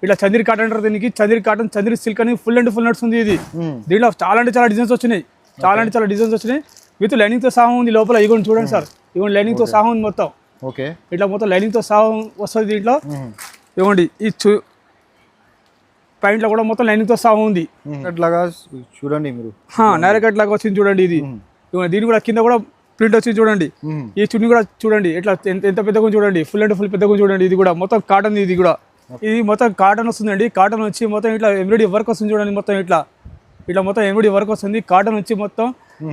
ఇట్లా చంద్రి కాటన్ అంటారు దీనికి. చంద్రి కాటన్, చంద్రి సిల్క్ అని ఫుల్ అండ్ ఫుల్ నడుస్తుంది ఇది. దీంట్లో చాలా అంటే చాలా డిజైన్స్ వచ్చినాయి, చాలా అంటే చాలా డిజైన్స్ వచ్చినాయి. విత్ లైనింగ్ తో సహా ఉంది లోపల. ఇగోండి చూడండి సార్, ఇగోండి లైనింగ్ తో సహా ఉంది మొత్తం. ఇట్లా మొత్తం లైనింగ్ తో సహా వస్తుంది దీంట్లో. ఇవ్వండి ఈ ప్యాంట్లో కూడా మొత్తం లైనింగ్ తో సహా ఉంది. చూడండి మీరు, నైరకట్ లాగా వచ్చింది చూడండి ఇది. దీని కూడా కింద కూడా ప్రింట్ వచ్చింది చూడండి. ఈ చున్నీ కూడా చూడండి ఎట్లా ఎంత పెద్దగా చూడండి, ఫుల్ అండ్ ఫుల్ పెద్దగా చూడండి. ఇది కూడా మొత్తం కాటన్, ఇది కూడా ఇది మొత్తం కాటన్ వస్తుందండి. కాటన్ వచ్చి మొత్తం ఇట్లా ఎంబ్రాయిడరీ వర్క్ వస్తుంది చూడండి. మొత్తం ఇట్లా మొత్తం ఎంబ్రాయిడరీ వర్క్ వస్తుంది. కాటన్ వచ్చి మొత్తం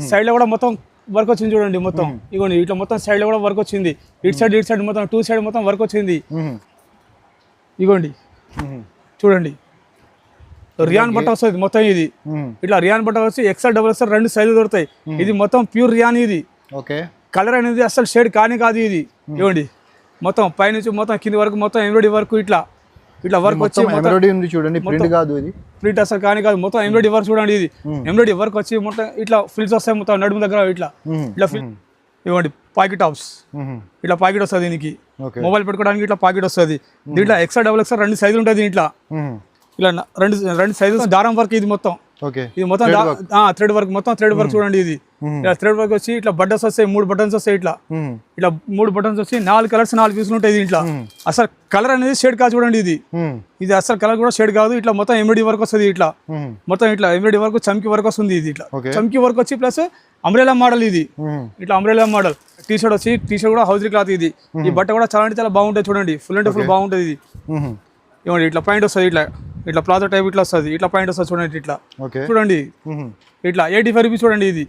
సైడ్ లో కూడా మొత్తం వర్క్ వచ్చింది చూడండి. మొత్తం ఇగోండి ఇట్లా మొత్తం సైడ్ లో కూడా వర్క్ వచ్చింది. ఇటు సైడ్ మొత్తం 2 సైడ్ మొత్తం వర్క్ వచ్చింది. ఇగోండి చూడండి, రియాన్ బట్ట వస్తుంది మొత్తం. ఇది ఇట్లా రియాన్ బట్ట వచ్చి ఎక్స్ఎల్, డబుల్ ఎక్స్ఎల్ 2 సైజులు దొరుకుతాయి. ఇది మొత్తం ప్యూర్ రియాన్. ఇది కలర్ అనేది అసలు షేడ్ కాదు ఇది. ఇవ్వండి మొత్తం పైనుంచి మొత్తం కింది వరకు మొత్తం ఎంబ్రాయిడరీ వర్క్ ఇట్లా వర్క్ వచ్చి చూడండి. ప్రింట్ అసలు కాదు, మొత్తం ఎంబ్రాయిడరీ వర్క్ చూడండి. ఇది ఎంబ్రాయిడరీ వర్క్ వచ్చి మొత్తం ఇట్లా ఫిల్స్ వస్తాయి మొత్తం నడుము దగ్గర ఇట్లా ఇవ్వండి. పాకెట్ హాఫ్స్ ఇట్లా పాకెట్ వస్తుంది దీనికి. మొబైల్ పెట్టుకోవడానికి ఇట్లా పాకెట్ వస్తుంది. దీంట్లో ఎక్స్ఎల్, డబుల్ ఎక్స్ఎల్ 2 సైజులు ఉంటుంది దీంట్లో. ఇలా రెండు సైజెస్ దారం వర్క్. ఇది మొత్తం ఇది మొత్తం థ్రెడ్ వర్క్, మొత్తం థ్రెడ్ వర్క్ చూడండి. ఇది ఇలా థ్రెడ్ వర్క్ వచ్చి ఇట్లా బటన్స్ వస్తాయి, 3 బటన్స్ వస్తాయి. ఇట్లా 3 బటన్స్ వచ్చి 4 కలర్స్ 4 పీసులు ఉంటాయి దీంట్లో. అసలు కలర్ అనేది షేడ్ కాదు చూడండి. ఇది అసలు కలర్ కూడా షేడ్ కాదు. ఇట్లా మొత్తం ఎంబ్రాయిడరీ వర్క్ వస్తుంది. ఇట్లా మొత్తం ఇట్లా ఎంబ్రాయిడరీ వర్క్, చమ్కీ వర్క్ వస్తుంది. ఇది ఇట్లా చమ్కీ వర్క్ వచ్చి ప్లస్ అంబ్రెలా మోడల్. ఇది ఇట్లా అంబ్రెలా మోడల్. టీ షర్ట్ వచ్చి టీ షర్ట్ కూడా హౌజరీ క్లాత్. ఇది ఈ బట్ట కూడా చాలా అంటే చాలా బాగుంటుంది చూడండి. ఫుల్ అంటే ఫుల్ బాగుంటుంది. ఇది ఇవ్వండి ఇట్లా పాయింట్ వస్తుంది. ఇట్లా ప్లాజో టైప్ ఇట్లా వస్తుంది. ఇట్లా పాయింట్ వస్తుంది చూడండి. ఇట్లా చూడండి ఇట్లా 85 రూపీస్ చూడండి. ఇది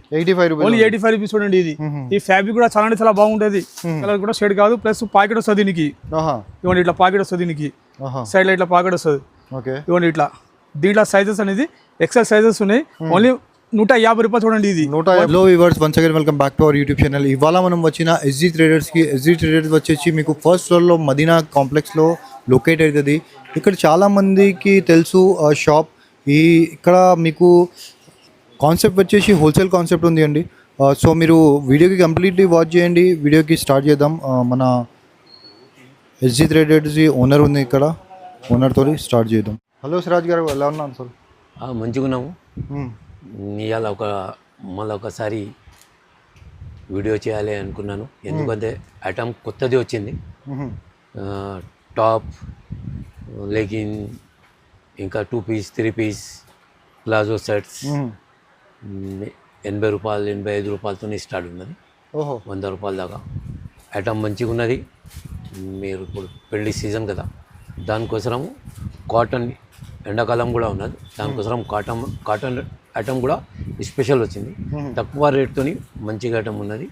ఓన్లీ 85 రూపీస్ చూడండి. ఇది ఈ ఫ్యాబ్రిక్ కూడా చాలా అంటే చాలా బాగుంటుంది. కలర్ కూడా షేడ్ కాదు. ప్లస్ పాకెట్ వస్తుంది దీనికి. ఇవ్వండి ఇట్లా పాకెట్ వస్తుంది దీనికి. సైడ్ లో ఇట్లా పాకెట్ వస్తుంది. ఇవ్వండి ఇట్లా. దీంట్లో సైజెస్ అనేది ఎక్సెల్ సైజెస్ ఉన్నాయి. ఓన్లీ 150 రూపాయలు చూడండి. ఇది hello viewers, once again welcome back to our YouTube channel. ఇవాళ మనం వచ్చిన ఎస్జీ ట్రేడర్స్కి. ఎస్జీ ట్రేడర్స్ వచ్చేసి మీకు ఫస్ట్ ఫ్లోర్లో మదీనా కాంప్లెక్స్లో లొకేట్ అవుతుంది. ఇక్కడ చాలామందికి తెలుసు షాప్. ఇక్కడ మీకు కాన్సెప్ట్ వచ్చేసి హోల్సేల్ కాన్సెప్ట్ ఉంది అండి. సో మీరు వీడియోకి కంప్లీట్లీ వాచ్ చేయండి. వీడియోకి స్టార్ట్ చేద్దాం. మన ఎస్జీ ట్రేడర్స్ ఓనర్ ఉంది ఇక్కడ, ఓనర్తో స్టార్ట్ చేద్దాం. హలో సిరాజ్ గారు, ఎలా ఉన్నాను సార్? మంచిగా ఉన్నాము. ఇవాళ మళ్ళీ ఒకసారి వీడియో చేయాలి అనుకున్నాను. ఎందుకంటే ఐటమ్ కొత్తది వచ్చింది. టాప్, లెగిన్, ఇంకా 2 పీస్ 3 పీస్ ప్లాజో సెట్స్ 80 రూపాయలు 85 రూపాయలతోనే స్టార్ట్ ఉన్నది. 100 రూపాయల దాకా ఐటమ్ మంచిగా ఉన్నది. మీరు ఇప్పుడు పెళ్లి సీజన్ కదా, దానికోసము కాటన్, ఎండాకాలం కూడా ఉన్నది, దానికోసం కాటన్ ఐటమ్ కూడా స్పెషల్ వచ్చింది. తక్కువ రేట్తోని మంచిగా ఐటమ్ ఉన్నది.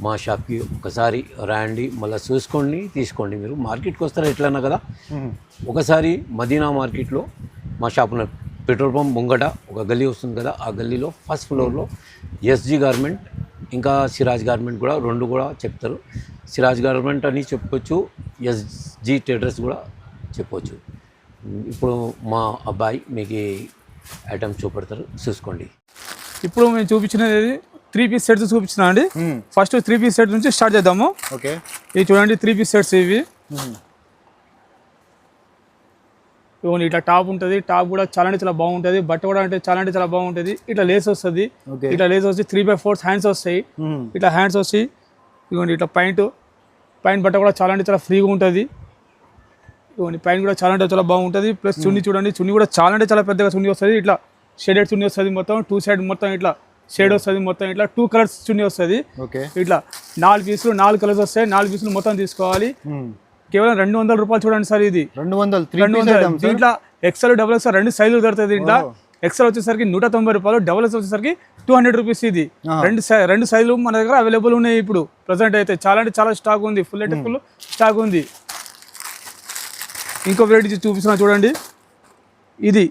మా షాప్కి ఒకసారి రండి, మళ్ళీ చూసుకోండి, తీసుకోండి. మీరు మార్కెట్కి వస్తారా ఎట్లన్నా కదా, ఒకసారి మదీనా మార్కెట్లో మా షాప్ ఉన్న పెట్రోల్ పంప్ ముంగట ఒక గల్లీ వస్తుంది కదా, ఆ గల్లీలో ఫస్ట్ ఫ్లోర్లో ఎస్జీ గార్మెంట్, ఇంకా సిరాజ్ గార్మెంట్ కూడా 2 కూడా చెప్తారు. సిరాజ్ గార్మెంట్ అని చెప్పొచ్చు, ఎస్జీ ట్రేడర్స్ కూడా చెప్పొచ్చు. ఇప్పుడు మా అబ్బాయి మీకు ఐటమ్స్ చూపెడతారు, చూసుకోండి. ఇప్పుడు మేము చూపించినది 3 పీస్ సెట్స్ చూపించిన అండి. ఫస్ట్ 3 పీస్ సెట్ నుంచి స్టార్ట్ చేద్దాము. ఓకే, ఇవి చూడండి 3 పీస్ సెట్స్. ఇవి ఇవ్వండి ఇట్లా టాప్ ఉంటుంది. టాప్ కూడా చాలా అంటే చాలా బాగుంటుంది. బట్ట కూడా అంటే చాలా బాగుంటుంది. ఇట్లా లేస్ వస్తుంది. ఇట్లా లేస్ వచ్చి 3/4 హ్యాండ్స్ వస్తాయి. ఇట్లా హ్యాండ్స్ వచ్చి ఇవ్వండి ఇట్లా పైంట్ బట్ట కూడా చాలా అంటే చాలా ఫ్రీగా ఉంటుంది. ఇవ్వండి పైన కూడా చాలా అంటే చాలా బాగుంటుంది. ప్లస్ చున్నీ చూడండి, చున్నీ కూడా చాలా అంటే చాలా పెద్దగా చున్నీ వస్తుంది. ఇట్లా షేడెడ్ చున్నీ వస్తుంది. మొత్తం 2 సైడ్ మొత్తం ఇట్లా షేడ్ వస్తుంది. మొత్తం ఇట్లా 2 కలర్స్ చున్నీ వస్తుంది. ఇట్లా 4 పీసులు 4 కలర్స్ వస్తాయి. 4 పీసులు మొత్తం తీసుకోవాలి. కేవలం 200 రూపాయలు చూడండి సార్. ఇది 200. దీంట్లో ఎక్స్ఎల్, డబుల్ ఎక్స్ఎల్ 2 సైజులు దొరుకుతాయి. దీంట్లో ఎక్స్ఎల్ వచ్చేసరికి 190 రూపాయలు, డబుల్ ఎక్స్ఎల్ వచ్చేసరికి 200 రూపీస్. ఇది 2 సైజులు మన దగ్గర అవైలబుల్ ఉన్నాయి ఇప్పుడు ప్రజెంట్ అయితే. చాలా అంటే చాలా స్టాక్ ఉంది. ఫుల్ అంటే ఫుల్ స్టాక్ ఉంది. ఇంకో వెరైటీ చూపిస్తున్నా చూడండి. ఇది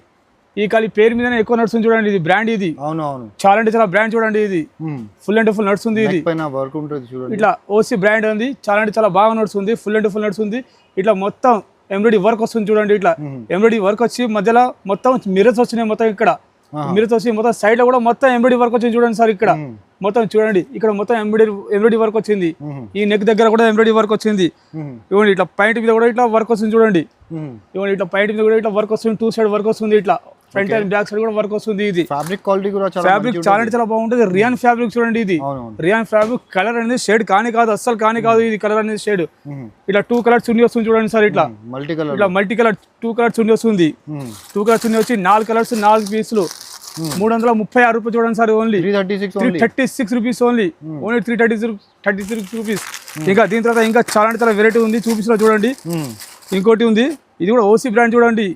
ఈ ఖాళీ పేరు మీదనే ఎక్కువ నడుస్తుంది చూడండి. ఇది బ్రాండ్. ఇది చాలా అంటే చాలా బ్రాండ్ చూడండి. ఇది ఫుల్ అంటే ఫుల్ నడుస్తుంది. ఇది ఇట్లా ఓసీ బ్రాండ్ ఉంది. చాలా అంటే చాలా బాగా నడుస్తుంది. ఫుల్ అంటే ఫుల్ నడుస్తుంది. ఇట్లా మొత్తం ఎంబ్రాయిడరీ వర్క్ వస్తుంది చూడండి. ఇట్లా ఎంబ్రాయిడరీ వర్క్ వచ్చి మధ్యలో మొత్తం మిర్రర్స్ వచ్చినాయి మొత్తం ఇక్కడ. మిర్రర్స్ వచ్చి మొత్తం సైడ్ లో కూడా మొత్తం ఎంబ్రాయిడరీ వర్క్ వచ్చింది చూడండి సార్. ఇక్కడ మొత్తం చూడండి, ఇక్కడ మొత్తం ఎంబ్రాయిడరీ వర్క్ వచ్చింది. ఈ నెక్ దగ్గర కూడా ఎంబ్రాయిడరీ వర్క్ వచ్చింది. ఇవ్వండి ఇట్లా పైంట్ మీద కూడా ఇట్లా వర్క్ వస్తుంది చూడండి. ఇవ్వండి ఇట్లా పైంట్ మీద కూడా ఇట్లా వర్క్ వస్తుంది, 2 సైడ్ వర్క్ వస్తుంది. ఇట్లా ఫ్రంట్ అండ్ బ్యాక్ సైడ్ కూడా వర్క్ వస్తుంది. ఇది ఫ్యాబ్రిక్ క్వాలిటీ కూడా ఫ్యాబ్రిక్ చాలా అంటే చాలా బాగుంటుంది. రియాన్ ఫ్యాబ్రిక్ చూడండి, ఇది రియాన్ ఫ్యాబ్రిక్. కలర్ అనేది షేడ్ కాని కాదు, అస్సలు కాని కాదు. ఇది కలర్ అనేది షేడ్ ఇట్లా 2 కలర్స్ చున్నీ వస్తుంది చూడండి సార్. ఇట్లా మల్టీ కలర్ 2 కలర్స్ చున్నీ వస్తుంది. 2 కలర్స్ చున్నీ వచ్చి 4 కలర్స్ 4 పీసులు 336 రూపాయలు చూడండి sir. Only 336 rupees only 336 rupees. ఇంకా దీని తర్వాత ఇంకా చాలా అంటే చాలా వెరైటీ ఉంది, చూపిస్తున్నా చూడండి. ఇంకోటి ఉంది, ఇది కూడా ఓసీ బ్రాండ్ చూడండి.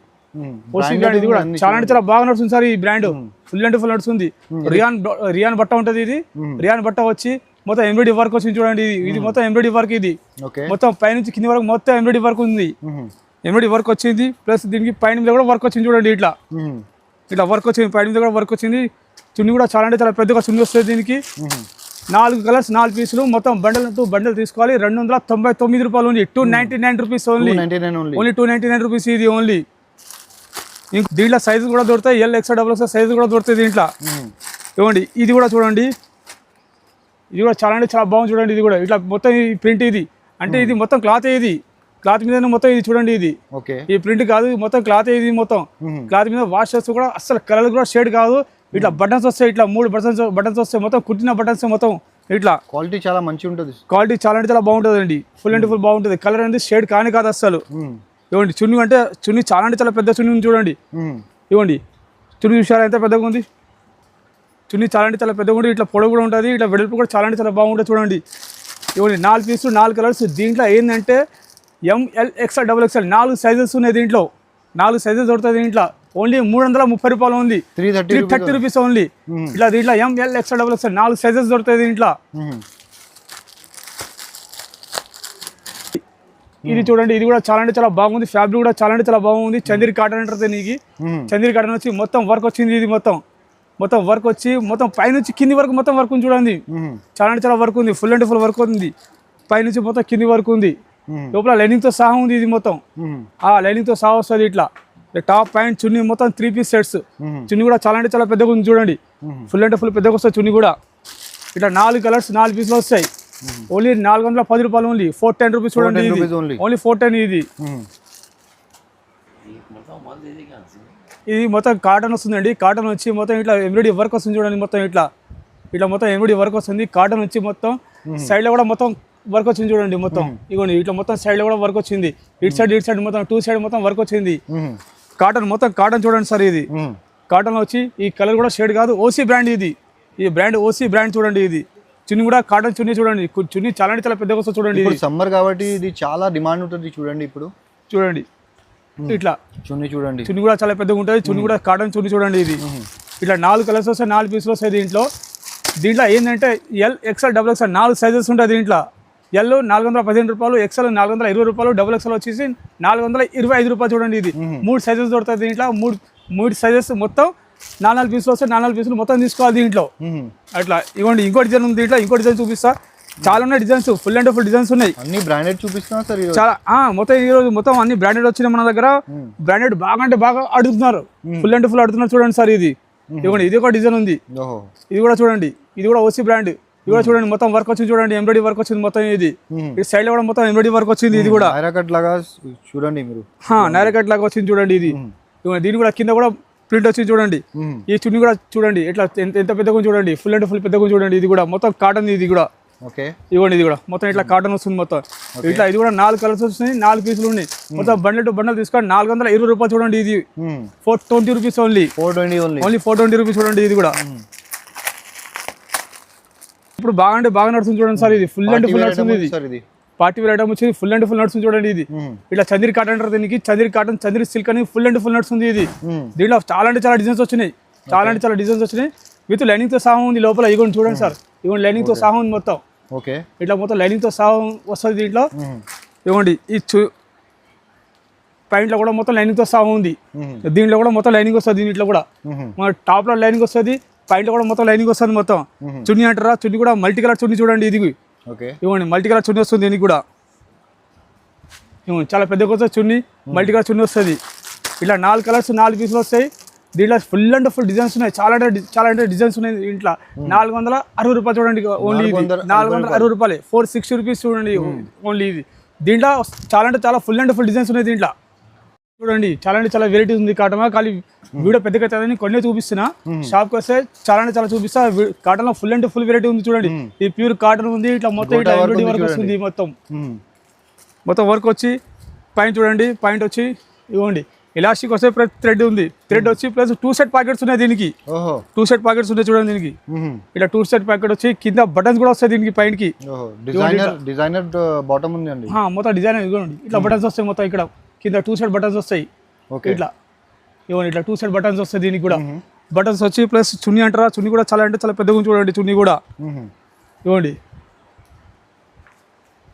ఓసీ బ్రాండ్ ఇది కూడా చాలా అంటే చాలా బాగా నడుస్తుంది సార్. ఈ బ్రాండ్ ఫుల్ అంటే ఫుల్ నడుస్తుంది. రియాన్ బట్ట ఉంటుంది. ఇది రియాన్ బట్ట వచ్చి మొత్తం ఎంబ్రాయిడరీ వర్క్ వచ్చింది చూడండి. ఇది మొత్తం ఎంబ్రాయిడరీ వర్క్. ఇది మొత్తం పైనుంచి కింది వరకు మొత్తం ఎంబ్రాయిడరీ వర్క్ ఉంది. ఎంబ్రాయిడరీ వర్క్ వచ్చింది, ప్లస్ దీనికి పైన మీద కూడా వర్క్ వచ్చింది చూడండి. ఇట్లా వర్క్ వచ్చింది, పైన మీద కూడా వర్క్ వచ్చింది. చున్నీ కూడా చాలా అంటే చాలా పెద్దగా చున్నీ వస్తుంది. దీనికి 4 కలర్స్ 4 పీసులు మొత్తం బండల్ తీసుకోవాలి. 299 రూపాయలు ఓన్లీ. 299 rupees only 299 rupees. ఇది ఓన్లీ. ఇంక దీంట్లో సైజు కూడా దొరుకుతాయి, XL XXL సైజు కూడా దొరుకుతాయి దీంట్లో. ఇవ్వండి ఇది కూడా చూడండి, ఇది కూడా చాలా అంటే చాలా బాగుంది చూడండి. ఇది కూడా ఇట్లా మొత్తం ఈ ప్రింట్ ఇది అంటే ఇది మొత్తం క్లాత్. ఇది క్లాత్ మీద మొత్తం ఇది చూడండి. ఇది ఈ ప్రింట్ కాదు, మొత్తం క్లాత్. ఇది మొత్తం క్లాత్ మీద వాష్ చేస్తూ కూడా అసలు కలర్ కూడా షేడ్ కాదు. ఇట్లా బటన్స్ వస్తాయి, ఇట్లా 3 బటన్స్ వస్తాయి. మొత్తం కుట్టిన బటన్స్ మొత్తం ఇట్లా. క్వాలిటీ చాలా మంచిగా ఉంటుంది. క్వాలిటీ చాలా అంటే చాలా బాగుంటుంది అండి. ఫుల్ అంటే ఫుల్ బాగుంటుంది. కలర్ అనేది షేడ్ కాని కాదు అసలు. ఇవ్వండి చున్నీ అంటే చున్నీ చాలా అంటే చాలా పెద్ద చున్నీ ఉంది చూడండి. ఇవ్వండి చున్నీ చూసారా ఎంత పెద్దగా ఉంది. చున్నీ చాలా అంటే చాలా పెద్దగా ఉంటుంది. ఇట్లా పొడవు కూడా ఉంటుంది, ఇట్లా వెడల్పు కూడా చాలా అంటే చాలా బాగుంటుంది చూడండి. ఇవ్వండి 4 పీసులు 4 కలర్స్. దీంట్లో ఏంటంటే ML XL XXL 4 సైజెస్ ఉన్నాయి దీంట్లో. 4 సైజెస్ దొరుకుతాయి దీంట్లో. ఓన్లీ 330 రూపాయలు ఉంది. 330 రూపీస్ ఓన్లీ. ఇట్లా దీంట్లో ML XL XXL 4 సైజెస్ దొరుకుతాయి దీంట్లో. ఇది చూడండి, ఇది కూడా చాలా అంటే చాలా బాగుంది. ఫ్యాబ్రిక్ కూడా చాలా అంటే చాలా బాగుంది. చందేరి కాటన్ అంటారు నీకు. చందేరి కాటన్ వచ్చి మొత్తం వర్క్ వచ్చింది. ఇది మొత్తం వర్క్ వచ్చి మొత్తం పైనుంచి కింది వరకు మొత్తం వర్క్ ఉంది చూడండి. చాలా అంటే చాలా వర్క్ ఉంది. ఫుల్ అంటే ఫుల్ వర్క్ ఉంది. పైనుంచి మొత్తం కింది వరకు ఉంది. లోపల లైనింగ్ తో సహా ఉంది. ఇది మొత్తం ఆ లైనింగ్ తో సహా వస్తుంది. ఇట్లా టాప్ ప్యాంట్ చున్నీ మొత్తం 3 పీస్ సెట్స్. చున్నీ కూడా చాలా అంటే చాలా పెద్దగా ఉంది చూడండి. ఫుల్ అంటే ఫుల్ పెద్దగా వస్తుంది చున్నీ కూడా. ఇట్లా 4 కలర్స్ 4 పీసులు వస్తాయి. ఓన్లీ 410 రూపాయలు ఓన్లీ. 410 రూపీస్ చూడండి. ఓన్లీ 410. ఇది మొత్తం కాటన్ వస్తుందండి. కాటన్ వచ్చి మొత్తం ఇట్లా ఎంబ్రాయిడరీ వర్క్ వస్తుంది చూడండి. మొత్తం ఇట్లా మొత్తం ఎంబ్రాయిడరీ వర్క్ వస్తుంది. కాటన్ వచ్చి మొత్తం సైడ్ లో కూడా మొత్తం వర్క్ వచ్చింది చూడండి. మొత్తం ఇగోండి ఇట్లా మొత్తం సైడ్ లో కూడా వర్క్ వచ్చింది. ఇటు సైడ్ మొత్తం 2 సైడ్ మొత్తం వర్క్ వచ్చింది. కాటన్ మొత్తం కాటన్ చూడండి సార్. ఇది కాటన్ వచ్చి ఈ కలర్ కూడా షేడ్ కాదు. ఓసీ బ్రాండ్ ఇది. ఈ బ్రాండ్ ఓసీ బ్రాండ్ చూడండి. ఇది చున్నీ కూడా కాటన్ చున్నీ చూడండి. చున్నీ చాలా అంటే చాలా పెద్దగా వస్తుంది చూడండి. సమ్మర్ కాబట్టి ఇది చాలా డిమాండ్ ఉంటుంది చూడండి. ఇప్పుడు చూడండి ఇట్లా చున్నీ చూడండి. చున్నీ కూడా చాలా పెద్దగా ఉంటుంది. చున్నీ కూడా కాటన్ చున్నీ చూడండి. ఇది ఇట్లా 4 కలర్స్ వస్తాయి, 4 పీసులు వస్తాయి దీంట్లో. ఏంటంటే L XL XXL 4 సైజెస్ ఉంటాయి దీంట్లో. L 415 రూపాయలు, XL 420 రూపాయలు, XXL వచ్చేసి 425 రూపాయలు చూడండి. ఇది 3 సైజెస్ దొరుకుతాయి దీంట్లో. 3 సైజెస్ మొత్తం 4 పీసులు వస్తాయి. 4 పీసులు మొత్తం తీసుకోవాలి దీంట్లో. అట్లా ఇవ్వండి. ఇంకో డిజైన్ ఉంది దీంట్లో. ఇంకో డిజైన్ చూపిస్తా. చాలా ఉన్నాయి designs. Full and full designs ఉన్నాయి. అన్ని బ్రాండెడ్ చూపిస్తున్నా సార్. చాలా మొత్తం ఈ రోజు మొత్తం అన్ని బ్రాండెడ్ వచ్చినాయి మన దగ్గర. బ్రాండెడ్ బాగా అంటే బాగా అడుగుతున్నారు. ఫుల్ అండ్ ఫుల్ అడుగుతున్నారు చూడండి సార్. ఇది ఇవ్వండి. ఇది ఒక డిజైన్ ఉంది. ఇది కూడా చూడండి. ఇది కూడా ఓసీ బ్రాండ్. ఇది కూడా చూడండి. మొత్తం వర్క్ వచ్చింది చూడండి. ఎంబ్రాయిడరీ వర్క్ వచ్చింది మొత్తం. ఇది సైడ్ లో కూడా మొత్తం ఎంబ్రాయిడరీ వర్క్ వచ్చింది. ఇది కూడా నైరా కట్ లాగా చూడండి మీరు. నైరా కట్ లాగా వచ్చింది చూడండి. ఇది దీని కూడా కింద కూడా ప్రింట్ వచ్చింది చూడండి. ఈ చున్నీ కూడా చూడండి. ఇట్లా ఎంత పెద్దగా చూడండి. ఫుల్ అంటే ఫుల్ పెద్దగా చూడండి. ఇది కూడా మొత్తం కాటన్. ఇది కూడా ఇవ్వండి. ఇది కూడా మొత్తం ఇట్లా కాటన్ వస్తుంది మొత్తం. ఇట్లా ఇది కూడా 4 కలర్స్ వస్తున్నాయి. 4 పీసులు ఉన్నాయి. మొత్తం బండల్ తీసుకొని 420 రూపాయలు చూడండి. ఇది 420 రూపీస్ ఓన్లీ. 420 రూపీస్ చూడండి. ఇది కూడా ఇప్పుడు బాగా అంటే బాగా నడుస్తుంది చూడండి సార్. ఇది ఫుల్ అంటే ఫుల్ నడుస్తుంది. ఇది పార్టీ వేర్ ఐటమ్ వచ్చింది. ఫుల్ అంటే ఫుల్ నడుస్తుంది చూడండి. ఇది ఇట్లా చందేరి కాటన్ అంటారు దీనికి. చందేరి కాటన్, చందేరి సిల్క్ అని ఫుల్ అంటే ఫుల్ నడుస్తుంది. ఇది దీంట్లో చాలా అంటే చాలా డిజైన్స్ వచ్చినాయి. విత్ లైనింగ్ తో సహా ఉంది లోపల. ఇగోండి చూడండి సార్. ఇగోండి లైనింగ్ తో సహా ఉంది మొత్తం. ఇట్లా మొత్తం లైనింగ్ తో సహా వస్తుంది దీంట్లో. ఇవ్వండి ఈ ప్యాంట్లో కూడా మొత్తం లైనింగ్ తో సహా ఉంది. దీంట్లో కూడా మొత్తం లైనింగ్ వస్తుంది. దీంట్లో కూడా మన టాప్ లో లైనింగ్ వస్తుంది. ప్యాంట్లో కూడా మొత్తం లైనింగ్ వస్తుంది మొత్తం. చున్నీ అంటారా. చున్నీ కూడా మల్టీ కలర్ చున్నీ చూడండి. ఇది ఇవ్వండి మల్టీ కలర్ చున్నీ వస్తుంది. దీనికి కూడా ఇవ్వండి చాలా పెద్దగా వస్తుంది చున్నీ. మల్టీ కలర్ చున్నీ వస్తుంది. ఇట్లా 4 కలర్స్ 4 పీసులు వస్తాయి. దీంట్లో ఫుల్ అండ్ ఫుల్ డిజైన్స్ ఉన్నాయి, చాలా అంటే డిజైన్స్ ఉన్నాయి ఇంట్లో. 460 రూపాయలు చూడండి ఓన్లీ ఇది, 460 రూపాయలు, 460 రూపీస్ చూడండి ఓన్లీ ఇది. దీంట్లో చాలా ఫుల్ అండ్ ఫుల్ డిజైన్స్ ఉన్నాయి దీంట్లో చూడండి. చాలా వెరైటీస్ ఉంది కాటన్. ఖాళీ వీడియో పెద్దగా అవుతుందని కొన్ని చూపిస్తున్నా, షాప్కి వస్తే చాలా చూపిస్తా. కాటన్ లో ఫుల్ అండ్ ఫుల్ వెరైటీ ఉంది చూడండి. ఇది ప్యూర్ కాటన్ ఉంది, ఇట్లా మొత్తం ఇట్లా ఎంబ్రాయిడరీ వర్క్ వస్తుంది. మొత్తం వర్క్ వచ్చి పైన చూడండి, పాయింట్ వచ్చి ఇవ్వండి. ఎలాస్టిక్ వస్తే థ్రెడ్ ఉంది, థ్రెడ్ వచ్చి ప్లస్ 2 సెట్ ప్యాకెట్స్ ఉన్నాయి దీనికి. 2 సెట్ ప్యాకెట్స్ ఉన్నాయి చూడండి దీనికి. ఇట్లా 2 సెట్ ప్యాకెట్ వచ్చి కింద బటన్స్ కూడా వస్తాయి దీనికి పైనకి. డిజైనర్ బాటమ్ ఉంది అండి, మొత్తం డిజైన్ ఇవ్వండి. ఇట్లా బటన్స్ వస్తాయి మొత్తం ఇక్కడ కింద 2 సెట్ బటన్స్ వస్తాయి ఇట్లా ఇవ్వండి. ఇట్లా 2 సెట్ బటన్స్ వస్తాయి దీనికి కూడా. బటన్స్ వచ్చి ప్లస్ చున్నీ అంటారా, చున్నీ కూడా చాలా పెద్దగా చూడండి. చున్నీ కూడా ఇవ్వండి,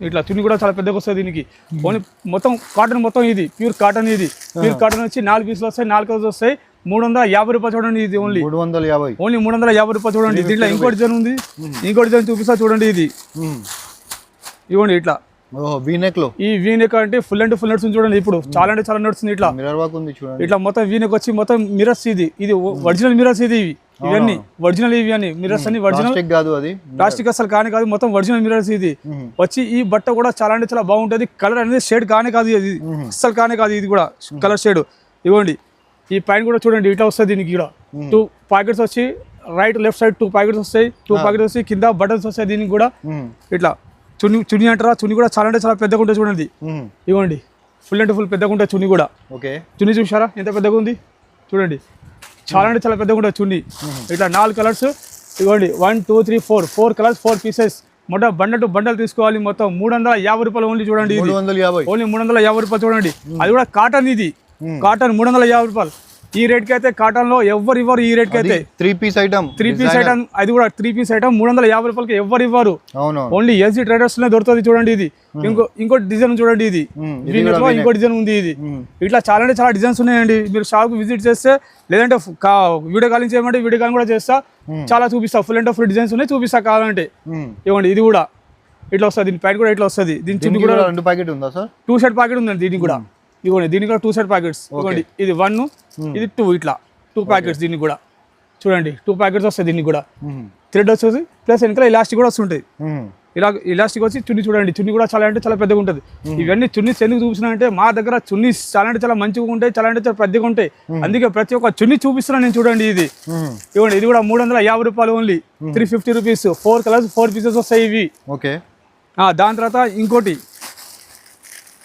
ఇట్లా చున్నీ కూడా చాలా పెద్దగా వస్తుంది దీనికి. ఓన్లీ మొత్తం కాటన్, మొత్తం ఇది ప్యూర్ కాటన్. ఇది ప్యూర్ కాటన్ వచ్చి 4 పీసులు వస్తాయి, 4 కలర్స్ వస్తాయి. 350 రూపాయలు చూడండి ఇది. ఓన్లీ 350 రూపాయలు చూడండి. దీంట్లో ఇంకో డిజైన్ ఉంది, ఇంకో డిజైన్ చూపిస్తా చూడండి. ఇది ఇవ్వండి ఇట్లా వీనెక్ లో. ఈ వీనెక్ అంటే ఫుల్ అండ్ ఫుల్ నడుస్తుంది చూడండి. ఇప్పుడు చాలా నడుస్తుంది ఇట్లా. ఇట్లా మొత్తం వీనెక్ వచ్చి మొత్తం మిరర్స్. ఇది ఒరిజినల్ మిరర్స్. ఇవన్నీ ఒరిజినల్, ఇవి అని మిరర్స్ అన్ని ఒరిజినల్ కాదు, అది ప్లాస్టిక్ అసలు కాదు, మొత్తం ఒరిజినల్ మిరర్స్. ఇది వచ్చి ఈ బట్ట కూడా చాలా బాగుంటుంది. కలర్ అనేది షేడ్ కాదు ఇది, అసలు కాదు ఇది కూడా కలర్ షేడ్. ఇవ్వండి ఈ పైన కూడా చూడండి ఇట్లా వస్తుంది దీనికి కూడా. 2 ప్యాకెట్స్ వచ్చి రైట్ లెఫ్ట్ సైడ్ 2 ప్యాకెట్స్ వస్తాయి. 2 ప్యాకెట్స్ వచ్చి కింద బటన్స్ వస్తాయి దీనికి కూడా. ఇట్లా చున్నీ అంటారా, చున్నీ కూడా చాలా పెద్దగా ఉంటుంది చూడండి. ఇవ్వండి ఫుల్ అండ్ ఫుల్ పెద్దగా ఉంటుంది చున్నీ కూడా. చున్నీ చూసారా ఎంత పెద్దగా ఉంది చూడండి. చాలా పెద్దగా ఉంటుంది చున్నీ. ఇట్లా 4 కలర్స్ ఇవ్వండి. 1 2 3 4 కలర్స్, 4 పీసెస్. మొత్తం బండల్ టు బండల్ తీసుకోవాలి. మొత్తం 350 రూపాయలు ఓన్లీ చూడండి. ఓన్లీ 350 రూపాయలు చూడండి. అది కూడా కాటన్. ఇది కాటన్ 350 రూపాయలు. ఈ రేట్ కి అయితే కాటన్ లో ఎవరు ఇవ్వరు. ఈ రేట్ కి అయితే 3 పీస్ ఐటమ్, అది కూడా 3 పీస్ ఐటమ్ 350 రూపాయలకి ఎవరు ఇవ్వరు. ఓన్లీ ఎస్జీ ట్రేడర్స్ లో దొరుకుతుంది చూడండి. ఇది ఇంకో డిజైన్ చూడండి. ఇది ఇంకో డిజైన్ ఉంది. ఇది ఇట్లా చాలా డిజైన్స్ ఉన్నాయండి. మీరు షాప్ విజిట్ చేస్తే, లేదంటే వీడియో కాలింగ్ చేయమంటే వీడియో కాలింగ్ కూడా చేస్తా. చాలా చూపిస్తా, ఫుల్ అండ్ ఫుల్ డిజైన్స్ ఉన్నాయి చూపిస్తా కావాలంటే. ఇవ్వండి ఇది కూడా ఇట్లా వస్తుంది. దీని ప్యాకెట్ కూడా ఇట్లా వస్తుంది. దీని చుట్టూ కూడా 2 ప్యాకెట్ ఉందా సార్? 2 సెట్ ప్యాకెట్ ఉందండి దీనికి కూడా. ఇవ్వండి దీనికి కూడా 2 సెట్ ప్యాకెట్స్. ఇవ్వండి ఇది 1, ఇది 2. ఇట్లా 2 ప్యాకెట్స్ దీనికి కూడా చూడండి. 2 ప్యాకెట్స్ వస్తాయి దీనికి కూడా. థ్రెడ్ వస్తుంది ప్లస్ వెనకాల ఇలాస్టిక్ కూడా వస్తుంటాయి. ఇలా ఇలాస్టిక్ వచ్చి చున్నీ చూడండి. చున్నీ కూడా చాలా పెద్దగా ఉంటుంది. ఇవన్నీ చున్నీస్ ఎందుకు చూపిస్తున్నా అంటే, మా దగ్గర చున్నీస్ చాలా మంచిగా ఉంటాయి, చాలా పెద్దగా ఉంటాయి. అందుకే ప్రతి ఒక్క చున్నీ చూపిస్తున్నా నేను చూడండి. ఇది ఇవ్వండి ఇది కూడా 350 రూపాయలు ఓన్లీ. 350 రూపీస్. 4 కలర్స్, 4 పీసెస్ వస్తాయి ఇవి. దాని తర్వాత ఇంకోటి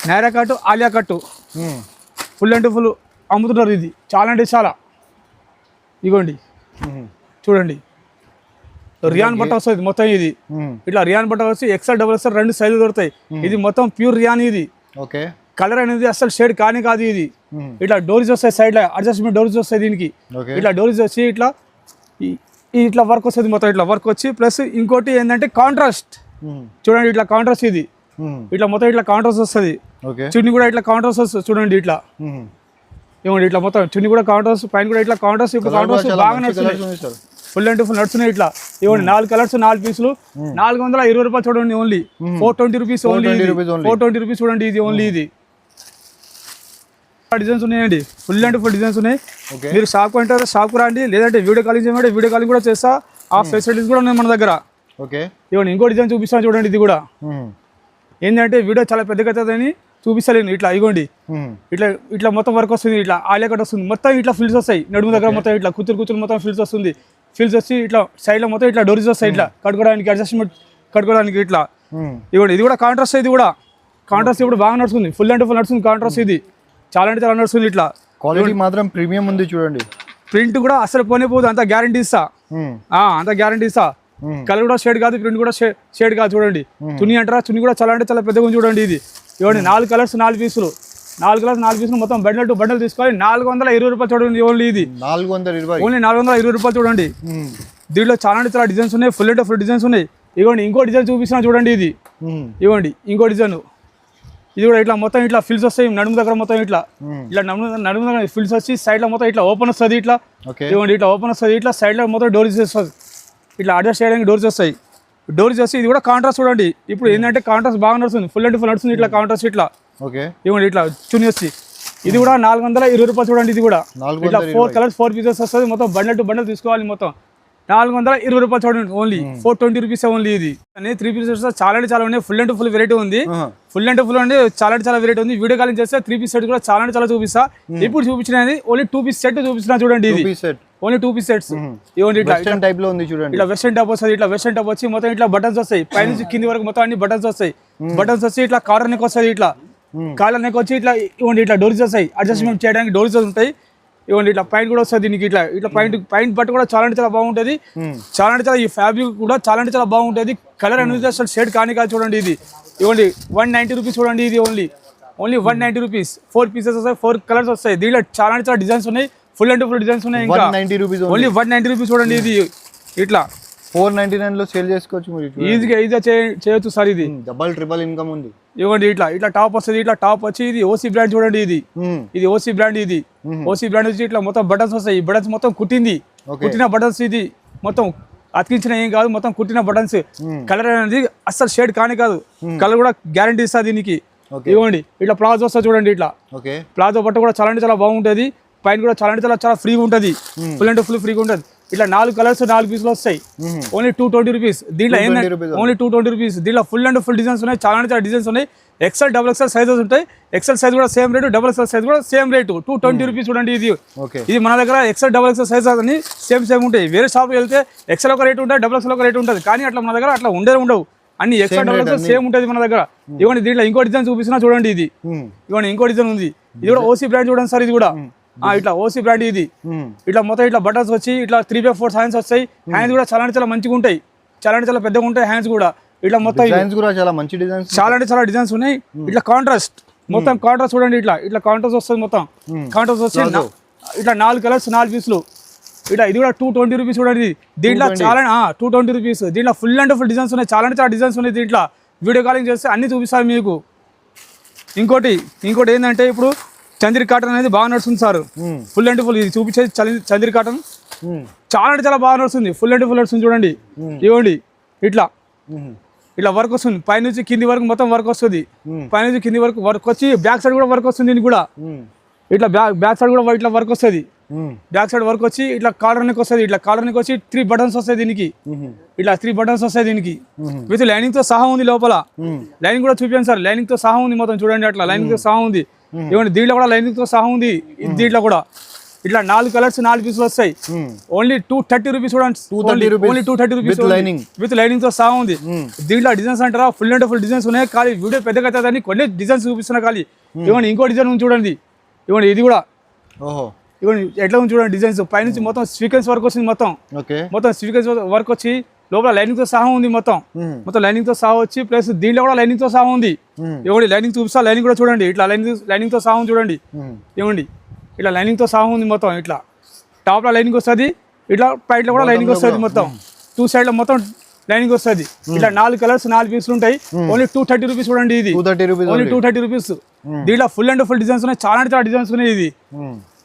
నైరా కట్టు, ఆలియా కట్టు ఫుల్ అండ్ ఫుల్ అమ్ముతున్నారు. ఇది చాలా ఇగోండి చూడండి. రియాన్ బట్ట వస్తుంది మొత్తం. ఇది ఇట్లా రియాన్ బట్ట వచ్చి XL, XXL 2 సైజులు దొరుకుతాయి. ఇది మొత్తం ప్యూర్ రియాన్. ఇది కలర్ అనేది అసలు షేడ్ కాదు. ఇది ఇట్లా డోరీస్ వస్తాయి సైడ్ లో, అడ్జస్ట్మెంట్ డోరీస్ వస్తాయి దీనికి. ఇట్లా డోరీస్ వచ్చి ఇట్లా వర్క్ వస్తుంది మొత్తం. ఇట్లా వర్క్ వచ్చి ప్లస్ ఇంకోటి ఏంటంటే కాంట్రాస్ట్ చూడండి. ఇట్లా కాంట్రాస్ట్. ఇది ఇట్లా మొత్తం ఇట్లా కాంట్రాస్ట్ వస్తుంది. చున్నీ కూడా ఇట్లా కాంట్రాస్ట్ వస్తుంది చూడండి. ఇట్లా ఏమండి ఇట్లా మొత్తం చున్నీ కూడా కాంట్రాస్ట్, పైన కూడా ఇట్లా కాంట్రాస్ట్. ఇప్పుడు కాంట్రాస్ట్ బాగా నడుస్తున్నాయి, ఫుల్ అండ్ ఫుల్ నడుస్తున్నాయి. ఇట్లా ఇవ్వండి 4 కలర్స్, 4 పీసులు, 420 రూపాయలు చూడండి. Only 420 rupees. ఓన్లీ 420 రూపీస్ చూడండి. ఇది ఓన్లీ ఇది డిజైన్స్ ఉన్నాయండి. ఫుల్ అండ్ ఫుల్ డిజైన్స్ ఉన్నాయి. మీరు షాప్ అంటారు, షాప్ రండి. లేదంటే వీడియో కాలింగ్ చేయమంటే వీడియో కాలింగ్ కూడా చేస్తా. ఆ ఫెసిలిటీస్ కూడా ఉన్నాయి మన దగ్గర. ఇవ్వండి ఇంకో డిజైన్ చూపిస్తాను చూడండి. ఇది కూడా ఏంటంటే వీడియో చాలా పెద్దగా అవుతుందని చూపిస్తలేను. ఇట్లా ఇగోండి ఇట్లా మొత్తం వర్క్ వస్తుంది. ఇట్లా ఆలియా కట్ వస్తుంది మొత్తం. ఇట్లా ఫిల్స్ వస్తాయి నడుము దగ్గర మొత్తం. ఇట్లా కూతురు మొత్తం ఫిల్స్ వస్తుంది. ఫిల్స్ వచ్చి ఇట్లా సైడ్ లో మొత్తం ఇట్లా డోరీస్ వస్తాయి. ఇట్లా కట్టుకోవడానికి, అడ్జస్ట్మెంట్ కట్టుకోవడానికి. ఇట్లా ఇవ్వండి ఇది కూడా కాంట్రాస్ట్. ఇది కూడా కాంట్రాస్ట్ ఇప్పుడు బాగా నడుస్తుంది. ఫుల్ అండ్ ఫుల్ నడుస్తుంది కాంట్రాస్ట్. ఇది చాలా నడుస్తుంది. ఇట్లా క్వాలిటీ మాత్రం ప్రీమియం ఉంది చూడండి. ప్రింట్ కూడా అసలు పోనే పోదు, అంత గ్యారంటీ ఇస్తా. అంత గ్యారంటీ ఇస్తా. కలర్ కూడా షేడ్ కాదు, ప్రింట్ కూడా షేడ్ కాదు చూడండి. చున్నీ అంటారా, చున్నీ కూడా చాలా పెద్దగా ఉంది చూడండి. ఇది ఇవ్వండి 4 కలర్స్, 4 పీసులు. 4 కలర్స్, 4 పీసులు మొత్తం బండల్ టు బండల్ తీసుకోవాలి. 420 రూపాయలు చూడండి. ఓన్లీ ఇది 420, ఓన్లీ 420 రూపాయలు చూడండి. దీంట్లో చాలా డిజైన్స్ ఉన్నాయి. ఫుల్ అండ్ ఫుల్ డిజైన్స్ ఉన్నాయి. ఇవ్వండి ఇంకో డిజైన్ చూపిస్తున్నా చూడండి. ఇది ఇవ్వండి ఇంకో డిజైన్. ఇది కూడా ఇట్లా మొత్తం ఇట్లా ఫిల్స్ వస్తాయి నడుము దగ్గర మొత్తం. ఇట్లా నడుము దగ్గర ఫిల్స్ వచ్చి సైడ్ లో మొత్తం ఇట్లా ఓపెన్ వస్తుంది. ఇట్లా ఇవ్వండి ఇట్లా ఓపెన్ వస్తుంది. ఇట్లా సైడ్ లో మొత్తం డోరీస్ వస్తుంది. ఇట్లా అడ్జస్ట్ చేయడానికి డోర్స్ వస్తాయి. డోర్స్ వస్తాయి. ఇది కూడా కాంట్రాస్ట్ చూడండి. ఇప్పుడు ఏంటంటే కాంట్రాస్ట్ బాగా నడుస్తుంది. ఫుల్ అండ్ ఫుల్ నడుస్తుంది. ఇట్లా కాంట్రాస్ట్. ఇట్లా ఇవ్వండి ఇట్లా చున్నీ వచ్చి ఇది కూడా 420 రూపాయలు చూడండి. ఇది కూడా 420 ఇట్లా 4 కలర్స్ 4 పీసెస్ వస్తుంది. మొత్తం బండల్ టు బండల్ తీసుకోవాలి. మొత్తం 420 రూపాయలు చూడండి. Only 420 rupees only. ఇది 3 పీసెస్ చాలా అంటే చాలా ఉన్నాయి. ఫుల్ అండ్ ఫుల్ వెరైటీ ఉంది. ఫుల్ అండ్ ఫుల్ అంటే చాలా అంటే చాలా వెరైటీ ఉంది. వీడియో కాలింగ్ చేస్తే 3 పీస్ సెట్ కూడా చాలా అంటే చాలా చూపిస్తా. ఇప్పుడు చూపించినది ఓన్లీ 2 పీస్ సెట్ చూపిస్తున్నా చూడండి. ఇది ఓన్లీ 2 పీస్ సెట్స్. ఇవ్వండి ఇట్లా వెస్టర్న్ టైప్ లో ఉంది చూడండి. ఇట్లా వెస్టర్న్ టాప్ వస్తుంది. ఇట్లా వెస్టర్న్ టాప్ వచ్చి మొత్తం ఇట్లా బటన్స్ వస్తాయి. పైనుంచి కింది వరకు మొత్తం అన్ని బటన్స్ వస్తాయి. బటన్స్ వచ్చి ఇట్లా కాలర్ నెక్ వస్తుంది. ఇట్లా కాలర్ నెక్ వచ్చి ఇట్లా ఇవ్వండి ఇట్లా డోర్స్ వస్తాయి. అడ్జస్ట్మెంట్ చేయడానికి డోర్స్ ఉంటాయి. ఇవ్వండి ఇట్లా పైంట్ కూడా వస్తుంది దీనికి. ఇట్లా ఇట్లా పైంట్ బట్ట కూడా చాలా అంటే చాలా బాగుంటుంది. చాలా అంటే చాలా ఈ ఫ్యాబ్రిక్ కూడా చాలా అంటే చాలా బాగుంటుంది. కలర్ అనేది అసలు షేడ్ కానీ కాదు చూడండి. ఇది ఇవ్వండి 190 రూపీస్ చూడండి. ఇది ఓన్లీ 190 రూపీస్. 4 పీసెస్ వస్తాయి. 4 కలర్స్ వస్తాయి. దీంట్లో చాలా అంటే చాలా డిజైన్స్ ఉన్నాయి. ఫుల్ అండ్ ఫుల్ డిజైన్స్ ఉన్నాయి. ఇంకా 190 రూపీస్ ఓన్లీ 190 రూపీస్ చూడండి. ఇది ఇట్లా 499 లో సేల్ చేసుకోవచ్చు. ఈజీగా చేయొచ్చు సార్. ఇది డబల్ ట్రిపుల్ ఇన్కమ్ ఉంది. ఇవ్వండి ఇట్లా ఇట్లా టాప్ వస్తుంది. ఇట్లా టాప్ వచ్చి ఇది ఓసీ బ్రాండ్ చూడండి. ఇది ఓసీ బ్రాండ్. ఇది ఓసీ బ్రాండ్ వచ్చి ఇట్లా మొత్తం బటన్స్ వస్తాయి. బటన్స్ మొత్తం కుట్టింది. కుట్టిన బటన్స్. ఇది మొత్తం అతికించిన ఏం కాదు. మొత్తం కుట్టిన బటన్స్. కలర్ అనేది అస్సలు షేడ్ కానీ కాదు. కలర్ కూడా గ్యారంటీ ఇస్తా దీనికి. ఇవ్వండి ఇట్లా ప్లాజో వస్తుంది చూడండి. ఇట్లా ప్లాజో బట్ట కూడా చాలా అంటే చాలా బాగుంటుంది. పైన కూడా చాలా అంటే చాలా ఫ్రీగా ఉంటుంది. ఫుల్ అంటే ఫుల్ ఫ్రీగా ఉంటుంది. ఇట్లా 4 కలర్స్ 4 పీసులు వస్తాయి. Only 220 rupees. దీంట్లో ఏంటంటే ఓన్లీ 220 రూపీస్. దీంట్లో ఫుల్ అండ్ ఫుల్ డిజైన్స్ ఉన్నాయి. చాలా అంటే చాలా డిజైన్స్ ఉన్నాయి. ఎక్సెల్ డబుల్ ఎక్సెల్ సైజెస్ ఉంటాయి. ఎక్సెల్ సైజ్ కూడా same rate. Double XL size కూడా సేమ్ రేటు. 220 రూపీస్ చూడండి. ఇది మన దగ్గర ఎక్సెల్ డబుల్ ఎక్సెల్ సైజ్ అని సేమ్ ఉంటాయి. వేరే షాప్కి వెళ్తే ఎక్సెల్ ఒక రేటు ఉంటుంది, డబుల్ ఎక్సెల్ ఒక రేటు ఉంటుంది. కానీ అట్లా మన దగ్గర అట్లా ఉండవు. అన్ని ఎక్సెల్ డబుల్ ఎక్సెల్ సేమ్ ఉంటుంది మన దగ్గర. ఇవ్వండి దీంట్లో ఇంకో డిజైన్ చూపిస్తున్నా చూడండి. ఇది ఇవ్వండి ఇంకో డిజైన్ ఉంది. ఇది కూడా ఓసీ బ్రాండ్ చూడండి సార్. ఇది కూడా ఇట్లా ఓసీ బ్రాండ్. ఇది ఇట్లా మొత్తం ఇట్లా బటన్స్ వచ్చి ఇట్లా 3/4 హ్యాండ్స్ వస్తాయి. హ్యాండ్స్ కూడా చాలా అంటే చాలా మంచిగా ఉంటాయి. చాలా అంటే చాలా పెద్దగా ఉంటాయి హ్యాండ్స్ కూడా. ఇట్లా మొత్తం చాలా మంచి డిజైన్స్, చాలా అంటే చాలా డిజైన్స్ ఉన్నాయి. ఇట్లా కాంట్రాస్ట్ మొత్తం కాంట్రాస్ట్ చూడండి. ఇట్లా కాంట్రాస్ట్ వస్తుంది. మొత్తం కాంట్రాస్ట్ వచ్చి ఇట్లా 4 కలర్స్ 4 పీసులు. ఇట్లా ఇది కూడా 220 రూపీస్ చూడండి. దీంట్లో చాలా 220 రూపీస్. దీంట్లో ఫుల్ అండ్ ఫుల్ డిజైన్స్ ఉన్నాయి. చాలా అంటే చాలా డిజైన్స్ ఉన్నాయి. దీంట్లో వీడియో కాలింగ్ చేస్తే అన్ని చూపిస్తాను మీకు. ఇంకోటి ఏంటంటే ఇప్పుడు చంద్రి కాటన్ అనేది బాగా నడుస్తుంది సార్. Full and full. ఇది చూపించేది చంద్రి కాటన్ చాలా అంటే చాలా బాగా నడుస్తుంది. ఫుల్ అండ్ ఫుల్ నడుస్తుంది చూడండి. ఇవ్వండి ఇట్లా వర్క్ వస్తుంది. పైనుంచి కింది వరకు మొత్తం వర్క్ వస్తుంది. పైనుంచి కింది వరకు వర్క్ వచ్చి బ్యాక్ సైడ్ కూడా వర్క్ వస్తుంది. దీనికి కూడా ఇట్లా బ్యాక్ సైడ్ కూడా ఇట్లా వర్క్ వస్తుంది. బ్యాక్ సైడ్ వర్క్ వచ్చి ఇట్లా కాలర్ నెక్ వస్తుంది. ఇట్లా కాలర్ నెక్ వచ్చి 3 బటన్స్ వస్తాయి దీనికి. ఇట్లా 3 బటన్స్ వస్తాయి దీనికి. విత్ లైనింగ్ తో సహా ఉంది. లోపల లైనింగ్ కూడా చూపించాను సార్. లైనింగ్ తో సహా ఉంది మొత్తం చూడండి. అట్లా లైనింగ్ తో సహా ఉంది. ఇవ్వండి దీంట్లో కూడా లైనింగ్ తో సహా ఉంది. దీంట్లో కూడా ఇట్లా 4 కలర్స్ 4 పీసులు వస్తాయి. ఓన్లీ 230 రూపీస్ చూడండి. ఓన్లీ 230 రూపీస్ విత్ లైనింగ్ తో సహా ఉంది. దీంట్లో డిజైన్స్ అంటారా ఫుల్ అండ్ ఫుల్ డిజైన్స్ ఉన్నాయి. ఖాళీ వీడియో పెద్దగా అవుతుందని కొన్ని డిజైన్స్ చూపిస్తున్నా ఖాళీ. ఇవ్వండి ఇంకో డిజైన్ ఉంది చూడండి. ఇవ్వండి ఇది కూడా ఇవ్వండి ఎట్లా ఉంది చూడండి డిజైన్స్. పైనుంచి మొత్తం స్వీకెన్స్ వర్క్ వచ్చింది. మొత్తం స్వీకెన్స్ వర్క్ వచ్చి లోపల లైనింగ్ తో సహా ఉంది. మొత్తం లైనింగ్ తో సహా వచ్చి ప్లస్ దీంట్లో కూడా లైనింగ్ తో సహా ఉంది. ఇవ్వండి లైనింగ్ చూపిస్తా. లైనింగ్ కూడా చూడండి. ఇట్లా లైనింగ్ తో సహా ఉంది చూడండి. ఇవ్వండి ఇట్లా లైనింగ్ తో సహా ఉంది. మొత్తం ఇట్లా టాప్ లో లైనింగ్ వస్తుంది. ఇట్లా పైట్ లో కూడా లైనింగ్ వస్తుంది. మొత్తం 2 సైడ్ లో మొత్తం లైనింగ్ వస్తుంది. ఇట్లా 4 కలర్స్ 4 పీసులు ఉంటాయి. ఓన్లీ 230 రూపీస్ చూడండి. ఇది ఓన్లీ 230 రూపీస్. దీంట్లో ఫుల్ అండ్ ఫుల్ డిజైన్స్ ఉన్నాయి. చాలా అంటే చాలా డిజైన్స్ ఉన్నాయి. ఇది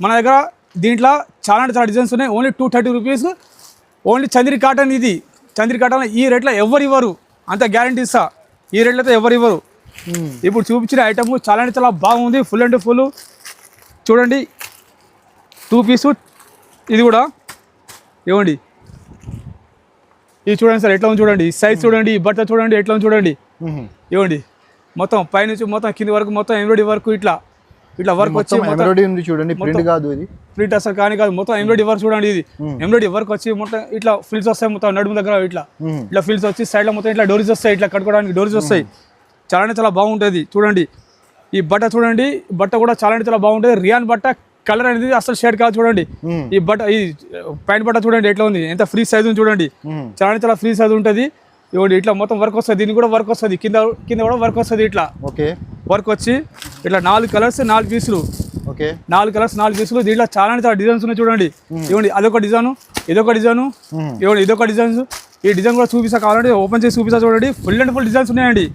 మన దగ్గర దీంట్లో చాలా అంటే చాలా డిజైన్స్ ఉన్నాయి. Only 230 rupees. Only Chandri cotton. ఇది చంద్రి కాటన్ ఈ రేట్లో ఎవరు ఇవ్వరు. అంత గ్యారంటీ ఇస్తా. ఈ రేట్లతో ఎవరు ఇవ్వరు. ఇప్పుడు చూపించిన ఐటమ్ చాలా అంటే చాలా బాగుంది. ఫుల్ అండ్ ఫుల్ చూడండి. 2 పీసు. ఇది కూడా ఇవ్వండి. ఇది చూడండి సార్ ఎట్లా ఉంది చూడండి. సైజ్ చూడండి. ఈ బట్ట చూడండి ఎట్లా ఉంది చూడండి. ఇవ్వండి మొత్తం పైనుంచి మొత్తం కింది వరకు మొత్తం ఎంబ్రాయిడరీ వర్క్ ఇట్లా వర్క్ వచ్చి చూడండి. ప్రింట్ కాదు ఇది. ప్రింట్ అసలు కానీ కాదు. మొత్తం ఎంబ్రాయిడరీ వర్క్ చూడండి. ఇది ఎంబ్రాయిడరీ వర్క్ వచ్చి మొత్తం ఇట్లా ఫిల్స్ వస్తాయి. మొత్తం నడుము దగ్గర ఇట్లా ఫిల్స్ వచ్చి సైడ్ లో మొత్తం ఇట్లా డోరీస్ వస్తాయి. ఇట్లా కట్టుకోవడానికి డోరీస్ వస్తాయి. చాలా అంటే చాలా బాగుంటుంది చూడండి. ఈ బట్ట చూడండి. బట్ట కూడా చాలా అంటే చాలా బాగుంటుంది. రియాన్ బట్ట. కలర్ అనేది అసలు షేడ్ కాదు చూడండి. ఈ ప్యాంట్ బట్ట చూడండి ఎట్లా ఉంది. ఎంత ఫ్రీ సైజ్ ఉంది చూడండి. చాలా చాలా ఫ్రీ సైజ్ ఉంటుంది. ఇవ్వండి ఇట్లా మొత్తం వర్క్ వస్తుంది. దీనికి కూడా వర్క్ వస్తుంది. కింద కూడా వర్క్ వస్తుంది. ఇట్లా వర్క్ వచ్చి ఇట్లా 4 కలర్స్ 4 పీసులు. 4 కలర్స్ 4 పీసులు. దీంట్లో చాలా చాలా డిజైన్స్ ఉన్నాయి చూడండి. ఇవ్వండి అదొక డిజైన్, ఇదొక డిజైన్. ఇవ్వండి ఇదొక డిజైన్స్. ఈ డిజైన్ కూడా చూపిస్తా. కావాలంటే ఓపెన్ చేసి చూపిస్తా చూడండి. ఫుల్ అండ్ ఫుల్ డిజైన్స్ ఉన్నాయండి.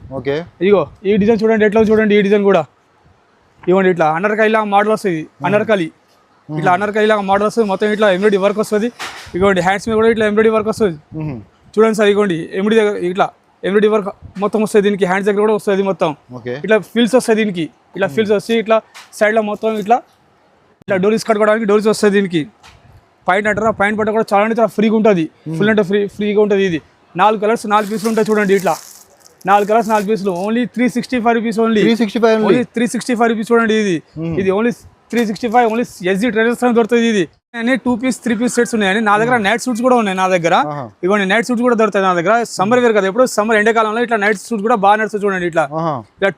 ఇగో ఈ డిజైన్ చూడండి ఎట్లా చూడండి. ఈ డిజైన్ కూడా ఇవ్వండి ఇట్లా అన్నర్కాయిలాగా మోడల్ వస్తుంది. ఇట్లా అన్నర్కాయిలాగా మోడల్ వస్తుంది. మొత్తం ఇట్లా ఎంబ్రాయిడరీ వర్క్ వస్తుంది. ఇవ్వండి హ్యాండ్స్ మీద కూడా ఇట్లా ఎంబ్రాయిడరీ వర్క్ వస్తుంది. చూడండి సార్. ఇవ్వండి ఎంబ్రాయిడరీ దగ్గర ఇట్లా ఎంబ్రాయిడరీ వర్క్ మొత్తం వస్తుంది దీనికి, హ్యాండ్స్ దగ్గర కూడా వస్తుంది మొత్తం. ఓకే. ఇట్లా ఫిల్స్ వస్తాయి దీనికి, ఇట్లా ఫిల్స్ వస్తాయి, ఇట్లా సైడ్లో మొత్తం ఇట్లా డోరీస్ కట్టుకోవడానికి డోరీస్ వస్తుంది దీనికి. పైన అంటారా, పైన పట్ట కూడా చాలా అంటే చాలా ఫ్రీగా ఉంటుంది, ఫుల్ అంటే ఫ్రీగా ఉంటుంది. ఇది 4 కలర్స్ 4 పీసులు ఉంటాయి చూడండి, ఇట్లా 4 కలర్స్ 4 పీసులు, ఓన్లీ 365 రూపీస్, ఓన్లీ 365 రూపీస్ చూడండి. ఇది ఓన్లీ 365, ఓన్లీ ఎస్జీ ట్రేడర్స్ అని దొరుకుతుంది. ఇది 2 పీస్ 3 పీస్ సెట్స్ ఉన్నాయని నా దగ్గర. నైట్ సూట్స్ కూడా ఉన్నాయి నా దగ్గర, ఇవ్వండి నైట్ సూట్స్ కూడా దొరుకుతాయి నా దగ్గర. సమ్మర్ వేర్ కదా, ఎప్పుడు సమ్మర్ ఎండాకాలంలో ఇట్లా నైట్ సూట్స్ కూడా బాగా నడుస్తుంది చూడండి. ఇట్లా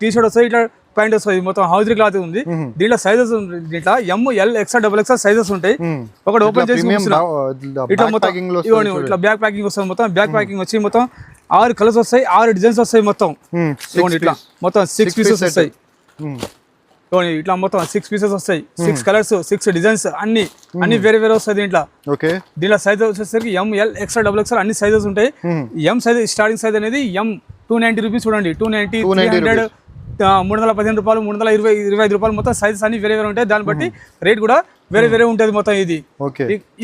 టీ షర్ట్ వస్తాయి, ఇట్లా ప్యాంట్ వస్తుంది, మొత్తం హౌజరీ క్లాత్ ఉంది. దీంట్లో సైజెస్ దీంట్లో ML XL XXL సైజెస్ ఉంటాయి. ఒకటి ఓపెన్ చేసి ఇట్లా మొత్తం ఇవ్వండి, ఇట్లా బ్యాక్ ప్యాకింగ్ వస్తుంది. మొత్తం బ్యాక్ ప్యాకింగ్ వచ్చి మొత్తం 6 కలర్స్ వస్తాయి, 6 డిజైన్స్ వస్తాయి మొత్తం. ఇవ్వండి ఇట్లా మొత్తం 6 పీసెస్ వస్తాయి. ఇవ్వండి ఇట్లా మొత్తం 6 పీసెస్ వస్తాయి, 6 కలర్స్ 6 డిజైన్స్, అన్ని వేరే వేరే వస్తాయి దీంట్లో. దీంట్లో సైజ్ వచ్చేసరికి ML XL XXL అన్ని సైజెస్ ఉంటాయి. M సైజ్ స్టార్టింగ్ సైజ్ అనేది M 290 రూపీస్ చూడండి, 290, 300, 315 రూపాయలు, 325 రూపాయలు, మొత్తం సైజెస్ అన్ని వేరే వేరే ఉంటాయి. దాన్ని బట్టి రేట్ కూడా వేరే వేరే ఉంటుంది మొత్తం.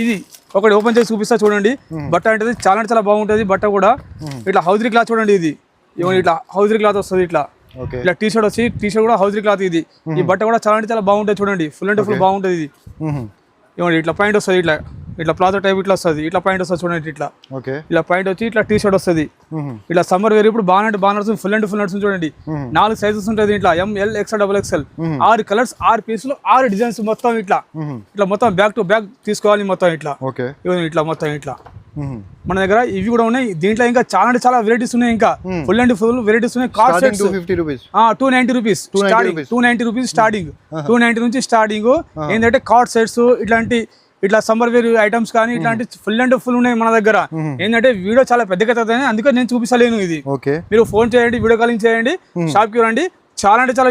ఇది ఒకటి ఓపెన్ చేసి చూపిస్తా చూడండి. బట్ట అంటే చాలా అంటే చాలా బాగుంటుంది బట్ట కూడా. ఇట్లా హౌజరీ క్లాత్ చూడండి, ఇది ఇట్లా హౌజరీ క్లాత్ వస్తుంది. ఇట్లా టీ షర్ట్ వచ్చి టీ షర్ట్ కూడా హౌజరీ క్లాత్. ఇది ఈ బట్ట కూడా చాలా అంటే చాలా బాగుంటుంది చూడండి, ఫుల్ అంటే ఫుల్ బాగుంటుంది. ఇది ఇవ్వండి ఇట్లా పాయింట్ వస్తుంది, ఇట్లా ప్లాజో టైప్ ఇట్లా వస్తుంది, ఇట్లా పాయింట్ వస్తుంది చూడండి. ఇట్లా పాయింట్ వచ్చి ఇట్లా టీ షర్ట్ వస్తుంది. ఇట్లా సమ్మర్ వేర్ ఇప్పుడు బాగా నడుస్తుంది, ఫుల్ అండ్ ఫుల్ నడుస్తుంది చూడండి. 4 సైజెస్ ఉంటుంది ఇట్లా, ML XL XXL, 6 కలర్స్ 6 పీసులు 6 డిజైన్స్ మొత్తం. ఇట్లా మొత్తం బ్యాక్ టు బ్యాక్ తీసుకోవాలి మొత్తం. ఇట్లా ఇట్లా మొత్తం ఇట్లా మన దగ్గర ఇవి కూడా ఉన్నాయి. దీంట్లో ఇంకా చాలా అంటే చాలా వెరైటీస్ ఉన్నాయి, ఇంకా ఫుల్ అండ్ ఫుల్ వెరైటీస్ ఉన్నాయి. Card sets 290 rupees starting, 290 rupees starting, 290 నుంచి స్టార్టింగ్. ఏంటంటే కార్డ్ సెట్స్ ఇట్లాంటి ఇట్లా సమ్మర్ వేర్ ఐటమ్స్ కానీ ఇట్లాంటి ఫుల్ అండ్ ఫుల్ ఉన్నాయి మన దగ్గర. ఏంటంటే వీడియో చాలా పెద్దగా అవుతుంది, అందుకే నేను చూపిస్తలేను. ఇది మీరు ఫోన్ చేయండి, వీడియో కాలింగ్ చేయండి, షాప్కి రండి, చాలా అంటే చాలా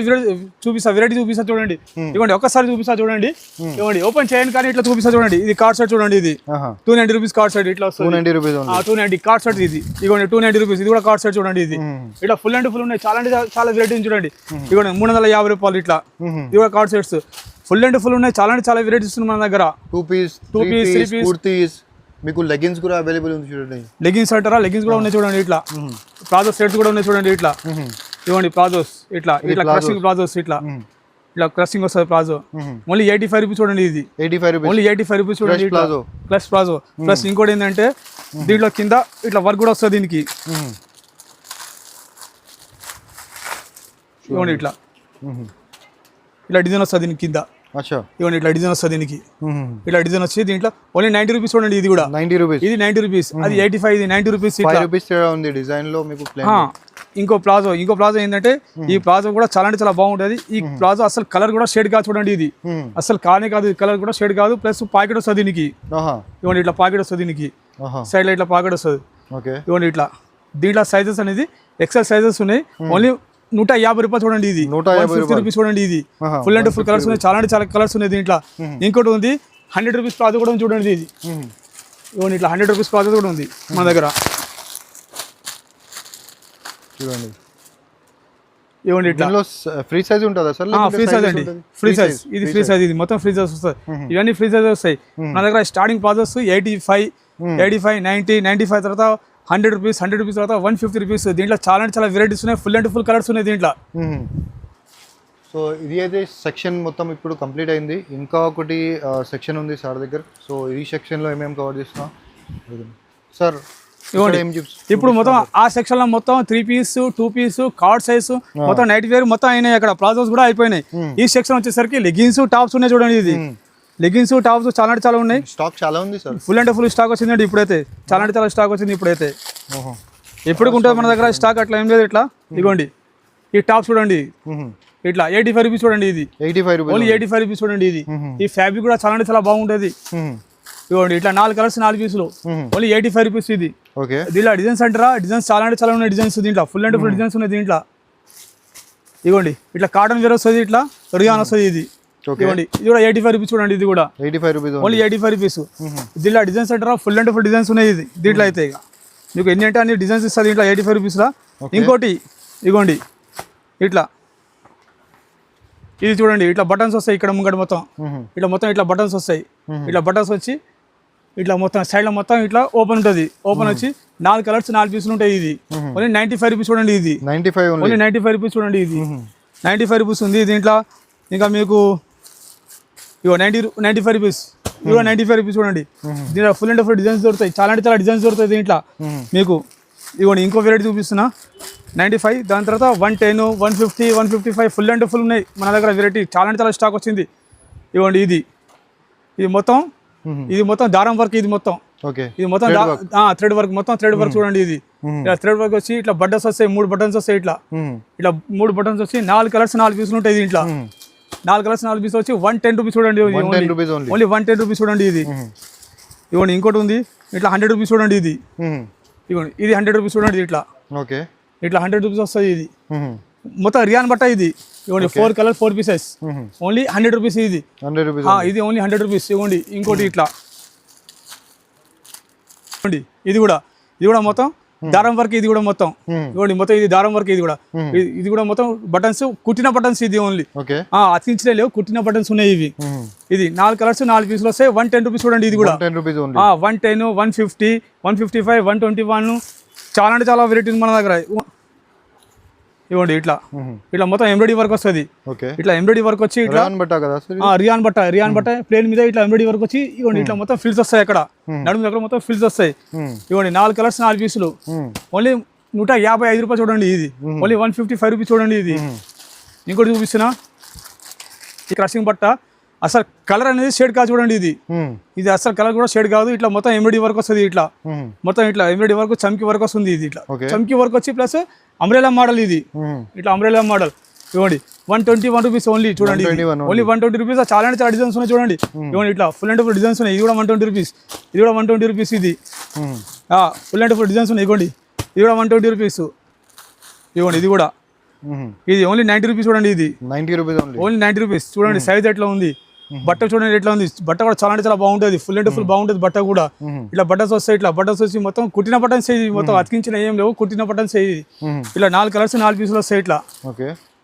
వెరైటీ చూపిస్తా చూడండి. ఇవ్వండి ఒక్కసారి చూపిస్తా చూడండి. ఇవ్వండి ఓపెన్ చేయండి కానీ ఇట్లా చూపిస్తా చూడండి. ఇది కార్డ్ సెట్ చూడండి, ఇది 290 రూపీస్ కార్డ్ సెట్ ఇట్లా వస్తుంది. 290 కార్డ్ సెట్ ఇది. ఇవ్వండి 290 రూపీస్. ఇది కూడా కార్డ్ సెట్ చూడండి. ఇది ఇట్లా ఫుల్ అండ్ ఫుల్ ఉన్నాయి, చాలా అంటే చాలా వెరైటీ చూడండి. ఇవ్వండి 350 రూపాయలు ఇట్లా. ఇది కూడా card sets full and full ఉన్నాయి, చాలా అంటే చాలా వెరైటీస్ ఉన్నాయి మన దగ్గర. 2 పీస్ 3 పీస్. మీకు లెగిన్స్ కూడా అవైలబుల్ ఉంది చూడండి. లెగిన్స్ అంటారా, లెగిన్స్ కూడా ఉన్నాయి చూడండి. ఇట్లా ప్లాజో సెట్స్ కూడా ఉన్నాయి చూడండి. ఇట్లా ఇవ్వండి ప్లాజోస్, ఇట్లా క్రషింగ్ ప్లాజోస్, ఇట్లా క్రషింగ్ వస్తుంది ప్లాజో. ఓన్లీ 85 రూపీస్ చూడండి. ఇది 85 రూపీస్, ఓన్లీ 85 రూపీస్ చూడండి. ప్లస్ ప్లాజో ప్లస్ ఇంకోటి ఏంటంటే దీంట్లో కింద ఇట్లా వర్క్ కూడా వస్తుంది దీనికి. ఇవ్వండి ఇట్లా డిజైన్ వస్తుంది దీనికి కింద. ఇవ్వండి ఇట్లా డిజైన్ వస్తుంది దీనికి. ఇట్లా డిజైన్ వచ్చి దీంట్లో ఓన్లీ 90 రూపీస్ చూడండి. ఇది కూడా 90 రూపీస్, ఇది 90 రూపీస్, అది 85, ఇది 90 రూపీస్. డిజైన్ లో మీకు ఇంకో ప్లాజో ఏంటంటే ఈ ప్లాజో కూడా చాలా అంటే చాలా బాగుంటుంది. ఈ ప్లాజో అసలు కలర్ కూడా షేడ్ కాదు చూడండి. ఇది అసలు కానే కాదు, కలర్ కూడా షేడ్ కాదు. ప్లస్ పాకెట్ వస్తుంది దీనికి. ఇవ్వండి ఇట్లా పాకెట్ వస్తుంది దీనికి, సైడ్ లో ఇట్లా పాకెట్ వస్తుంది. ఇవ్వండి ఇట్లా దీంట్లో సైజెస్ అనేది XL సైజెస్ ఉన్నాయి. ఓన్లీ 150 రూపాయలు చూడండి. ఇది 150 రూపీస్ చూడండి. ఇది ఫుల్ అండ్ ఫుల్ కలర్స్ ఉన్నాయి, చాలా అంటే చాలా కలర్స్ ఉన్నాయి దీంట్లో. ఇంకోటి ఉంది 100 రూపీస్ ప్లాజో కూడా చూడండి. ఇది ఇవ్వండి ఇట్లా 100 రూపీస్ ప్లాజో కూడా ఉంది మన దగ్గర. చూడండి ఇవ్వండి ఇట్లా ఫ్రీ సైజ్ ఉంటుందా సార్? ఫ్రీ సైజ్ అండి, ఫ్రీ సైజ్. ఇది ఫ్రీ సైజ్, ఇది మొత్తం ఫ్రీ సైజ్ వస్తుంది. ఇవన్నీ ఫ్రీ సైజ్ వస్తాయి మన దగ్గర. స్టార్టింగ్ ప్లాజోస్ 85, 90, 95 తర్వాత 100 రూపీస్, 100 రూపీస్ తర్వాత 150 రూపీస్. దీంట్లో చాలా అంటే చాలా వెరైటీస్ ఉన్నాయి, ఫుల్ అండ్ ఫుల్ కలర్స్ ఉన్నాయి దీంట్లో. సో ఇది అయితే సెక్షన్ మొత్తం ఇప్పుడు కంప్లీట్ అయింది. ఇంకా ఒకటి సెక్షన్ ఉంది సార్ దగ్గర. సో ఈ సెక్షన్లో ఏమేమి కవర్ చేస్తున్నాం సార్? ఇప్పుడు మొత్తం ఆ సెక్షన్ లో మొత్తం 3 పీస్ 2 పీస్ కార్డ్ సైజ్ మొత్తం నైట్ వేర్ మొత్తం అయినాయి. అక్కడ ప్లాజోస్ కూడా అయిపోయినాయి. ఈ సెక్షన్ వచ్చేసరికి లెగిన్స్ టాప్స్ ఉన్నాయి చూడండి. ఇది లెగిన్స్ టాప్స్ చాలా అంటే చాలా ఉన్నాయి. స్టాక్ చాలా ఉంది సార్, ఫుల్ అంటే ఫుల్ స్టాక్ వచ్చిందండి ఇప్పుడైతే. చాలా అంటే చాలా స్టాక్ వచ్చింది ఇప్పుడైతే. ఎప్పుడు ఉంటుంది మన దగ్గర స్టాక్, అట్లా ఏం లేదు. ఇట్లా ఇదిగోండి ఈ టాప్స్ చూడండి. ఇట్లా 85 రూపీస్ చూడండి. ఇది 85 రూపీస్, ఓన్లీ 85 రూపీస్ చూడండి. ఇది ఈ ఫ్యాబ్రిక్ కూడా చాలా అంటే చాలా బాగుంటుంది. ఇవ్వండి ఇట్లా 4 కలర్స్ 4 పీసులు, ఓన్లీ 85 రూపీస్. ఇది దీంట్లో డిజైన్స్ అంటారా, డిజైన్స్ చాలా అంటే చాలా ఉన్నాయి డిజైన్స్ దీంట్లో. ఫుల్ అండ్ ఫుల్ డిజైన్స్ ఉన్నాయి దీంట్లో. ఇవ్వండి ఇట్లా కాటన్ వేర్ వస్తుంది, ఇట్లా రియాన్ వస్తుంది. ఇది ఇవ్వండి ఇది కూడా 85 రూపీస్ చూడండి. ఇది కూడా 85 రూపీస్, ఓన్లీ 85 రూపీస్. దీంట్లో డిజైన్స్ అంటారా, ఫుల్ అండ్ ఫుల్ డిజైన్స్ ఉన్నాయి. ఇది దీంట్లో అయితే ఇక మీకు ఎన్ని అంటే అన్ని డిజైన్స్ ఇస్తుంది దీంట్లో 85 రూపీస్లా. ఇంకోటి ఇగోండి ఇట్లా ఇది చూడండి. ఇట్లా బటన్స్ వస్తాయి ఇక్కడ ముంగట మొత్తం. ఇట్లా మొత్తం ఇట్లా బటన్స్ వస్తాయి. ఇట్లా బటన్స్ వచ్చి ఇట్లా మొత్తం సైడ్లో మొత్తం ఇట్లా ఓపెన్ ఉంటుంది. ఓపెన్ వచ్చి 4 కలర్స్ 4 పీసులు ఉంటాయి. ఇది ఓన్లీ 95 రూపీస్ చూడండి. ఇది 95 ఓన్లీ 95 రూపీస్ చూడండి. ఇది 95 రూపీస్ ఉంది. దీంట్లో ఇంకా మీకు ఇగో 95 రూపీస్, ఇగో 95 రూపీస్ చూడండి. దీంట్లో ఫుల్ అండ్ ఫుల్ డిజైన్స్ దొరుకుతాయి. చాలా డిజైన్స్ దొరుకుతాయి దీంట్లో మీకు. ఇవ్వండి ఇంకో వెరైటీ చూపిస్తున్నా 95. దాని తర్వాత 110, 150, 155 ఫుల్ అండ్ ఫుల్ ఉన్నాయి మన దగ్గర వెరైటీ. చాలా స్టాక్ వచ్చింది. ఇవ్వండి ఇది మొత్తం దారం వర్క్. ఇది మొత్తం థ్రెడ్ వర్క్, మొత్తం థ్రెడ్ వర్క్ చూడండి. ఇది ఇలా థ్రెడ్ వర్క్ వచ్చి ఇట్లా బటన్స్ వస్తాయి, 3 బటన్స్ వస్తాయి. ఇట్లా 3 బటన్స్ వచ్చి 4 కలర్స్ 4 పీసులు ఉంటాయి. దీంట్లో 4 కలర్స్ 4 పీసులు వచ్చి 110 రూపీస్ చూడండి. ఓన్లీ 110 రూపీస్ చూడండి. ఇది ఇవ్వండి ఇంకోటి ఉంది ఇట్లా 100 రూపీస్ చూడండి. ఇది ఇవ్వండి ఇది 100 రూపీస్ చూడండి. ఇట్లా 100 రూపీస్ వస్తుంది. ఇది మొత్తం రియాన్ బట్ట. ఇది ఇవ్వండి 4 కలర్ 4 పీసెస్ ఓన్లీ 100 రూపీస్. ఇది ఇది ఓన్లీ 100 రూపీస్. ఇవ్వండి ఇంకోటి ఇట్లా ఇది కూడా మొత్తం దారం వర్క్. ఇది కూడా మొత్తం ఇవ్వండి మొత్తం ఇది దారం వర్క్. ఇది కూడా మొత్తం బటన్స్, కుట్టిన బటన్స్. ఇది ఓన్లీ అతికించలే లేవు, కుట్టిన బటన్స్ ఉన్నాయి ఇవి. ఇది 4 కలర్స్ 4 పీసులు వస్తాయి. 110 రూపీస్ చూడండి. ఇది కూడా 110, 150, 155, 121 చాలా వెరైటీస్ మన దగ్గర. ఇవ్వండి ఇట్లా మొత్తం ఎంబ్రాయిడరీ వర్క్ వస్తుంది. ఇట్లా ఎంబ్రాయిడరీ వర్క్ వచ్చి ఇట్లా రియాన్ బట్ట ప్లేన్ మీద ఇట్లా ఎంబ్రాయిడరీ వర్క్ వచ్చి ఇవ్వండి ఇట్లా మొత్తం ఫిల్స్ వస్తాయి. అక్కడ నడుము దగ్గర మొత్తం ఫిల్స్ వస్తాయి. ఇవ్వండి 4 కలర్స్ 4 పీసులు ఓన్లీ 155 రూపాయలు చూడండి. ఇది ఓన్లీ 155 రూపీస్ చూడండి. ఇది ఇంకోటి చూపిస్తున్నా ఈ క్రషింగ్ బట్ట. అసలు కలర్ అనేది షేడ్ కాదు చూడండి. ఇది అసలు కలర్ కూడా షేడ్ కాదు. ఇట్లా మొత్తం ఎంబ్రాయిడరీ వర్క్ వస్తుంది. ఇట్లా మొత్తం ఇట్లా ఎంబ్రాయిడరీ వర్క్, చమ్కీ వర్క్ వస్తుంది. ఇది ఇట్లా చమ్కీ వర్క్ వచ్చి ప్లస్ అంబ్రెలా మోడల్. ఇది ఇట్లా అంబ్రెలా మోడల్. ఇవ్వండి 121 రూపీస్ ఓన్లీ చూడండి. Only 120 rupees. చాలా డిజైన్స్ ఉన్నాయి చూడండి. ఇవ్వండి ఇట్లా ఫుల్ అండ్ ఫుల్ డిజైన్స్ ఉన్నాయి. ఇది కూడా 120 రూపీస్. ఇది కూడా 120 రూపీస్. ఇది ఫుల్ అండ్ ఫుల్ డిజైన్స్ ఉన్నాయి. ఇవ్వండి ఇది కూడా 120 రూపీస్. ఇవ్వండి ఇది ఓన్లీ 90 రూపీస్ చూడండి. ఇది 90 రూపీస్ ఓన్లీ 90 రూపీస్. చూడండి సైజ్ ఎట్లా ఉంది, బట్ట చూడండి ఎట్లా ఉంది. బట్ట కూడా చాలా బాగుంటుంది. ఫుల్ అండ్ ఫుల్ బాగుంటుంది బట్ట కూడా. ఇట్లా బటన్స్ వస్తాయి. ఇట్లా బటన్స్ వచ్చి మొత్తం కుట్టిన బటన్స్. మొత్తం అతికించిన ఏం లేవు, కుట్టిన బటన్స్. ఇట్లా 4 కలర్స్ 4 పీసులు వస్తాయి. ఇట్లా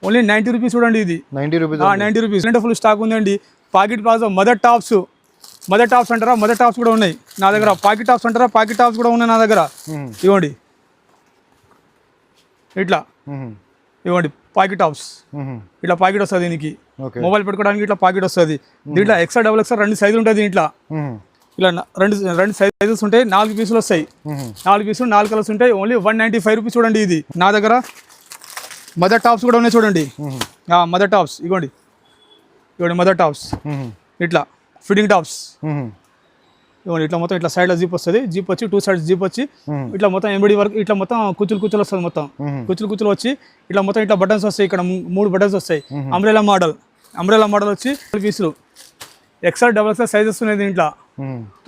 ఓన్లీ 90 రూపీస్ చూడండి. ఇది 90 రూపీస్. ఫుల్ స్టాక్ ఉందండి. పాకెట్ ప్లాజో, మదర్ టాప్స్ అంటారా, మదర్ టాప్స్ కూడా ఉన్నాయి నా దగ్గర. పాకెట్ టాప్స్ అంటారా, పాకెట్ టాప్స్ కూడా ఉన్నాయి నా దగ్గర. ఇవ్వండి ఇవ్వండి పాకెట్ టాప్స్. ఇట్లా పాకెట్ వస్తుంది. దీనికి మొబైల్ పెట్టుకోవడానికి ఇట్లా పాకెట్ వస్తుంది. దీంట్లో ఎక్స్ట్రా డబుల్ ఎక్స్ట్రా 2 సైజులు ఉంటాయి. దీంట్లో ఇలా రెండు సైజెస్ ఉంటాయి. 4 పీసులు వస్తాయి. 4 పీసులు 4 కలర్స్ ఉంటాయి. ఓన్లీ 195 రూపీస్ చూడండి. ఇది నా దగ్గర మదర్ టాప్స్ కూడా ఉన్నాయి చూడండి. మదర్ టాప్స్ ఇవ్వండి మదర్ టాప్స్. ఇట్లా ఫిట్టింగ్ టాప్స్. ఇవ్వండి ఇట్లా మొత్తం ఇట్లా సైడ్లో జీప్ వస్తుంది. జీప్ వచ్చి 2 సైడ్స్ జీప్ వచ్చి ఇట్లా మొత్తం ఎంబ్రాయిడరీ వర్క్. ఇట్లా మొత్తం కుచ్చులు వస్తుంది. మొత్తం కుచ్చులు వచ్చి ఇట్లా మొత్తం ఇట్లా బటన్స్ వస్తాయి. ఇక్కడ 3 బటన్స్ వస్తాయి. అంబ్రెలా మోడల్ వచ్చి 4 పీసులు. ఎక్స్ఎల్ డబుల్ ఎక్స్ఎల్ సైజెస్ ఉన్నాయి దీంట్లో.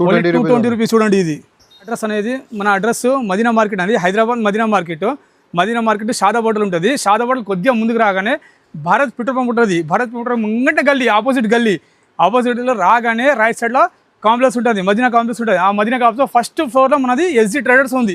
220 రూపీస్ చూడండి. ఇది అడ్రస్ అనేది మన అడ్రస్ మదీనా మార్కెట్ అనేది హైదరాబాద్ మదీనా మార్కెట్ షాదాబాద్లో ఉంటుంది. షాదాబాద్ కొద్దిగా ముందుకు రాగానే భారత్ పెట్రోల్ పంప్ ఉంటుంది. భారత్ పెట్రోల్ ముంగంటే గల్లీ ఆపోజిట్లో రాగానే రైట్ సైడ్లో కాంప్లెక్స్ ఉంటుంది. మదీనా కాంప్లెక్స్ ఉంటుంది. ఆ మదీనా కాంప్లెక్స్ ఫస్ట్ ఫ్లోర్లో మనది ఎస్జీ ట్రేడర్స్ ఉంది.